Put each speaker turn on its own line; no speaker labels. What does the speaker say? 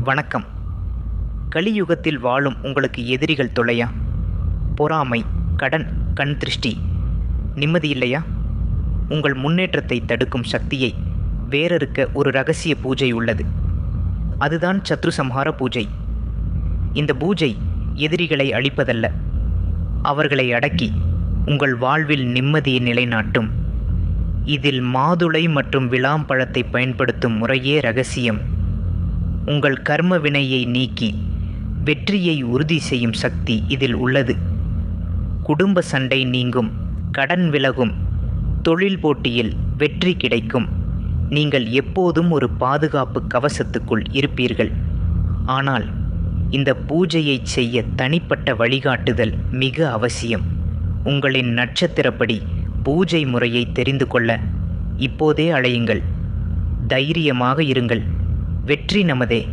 வணக்கம். கலியுகத்தில் வாழும் உங்களுக்கு எதிரிகள் தொல்லையா? பொறாமை, கடன், கண் திருஷ்டி, நிம்மதி இல்லையா? உங்கள் முன்னேற்றத்தை தடுக்கும் சக்தியை வேறறுக்க ஒரு ரகசிய பூஜை உள்ளது. அதுதான் சத்ரு சம்ஹார பூஜை. இந்த பூஜை எதிரிகளை அழிப்பதல்ல, அவர்களை அடக்கி உங்கள் வாழ்வில் நிம்மதியை நிலைநாட்டும். இதில் மாதுளை மற்றும் விளாம்பழத்தை பயன்படுத்தும் முறையே ரகசியம். உங்கள் கர்ம வினையை நீக்கி வெற்றியை உறுதி செய்யும் சக்தி இதில் உள்ளது. குடும்ப சண்டை நீங்கும், கடன் விலகும், தொழில் போட்டியில் வெற்றி கிடைக்கும். நீங்கள் எப்போதும் ஒரு பாதுகாப்பு கவசத்துக்குள் இருப்பீர்கள். ஆனால் இந்த பூஜையை செய்ய தனிப்பட்ட வழிகாட்டுதல் மிக அவசியம். உங்களின் நட்சத்திரப்படி பூஜை முறையை தெரிந்து கொள்ள இப்போதே அழையுங்கள். தைரியமாக இருங்கள். வெற்றி நமதே.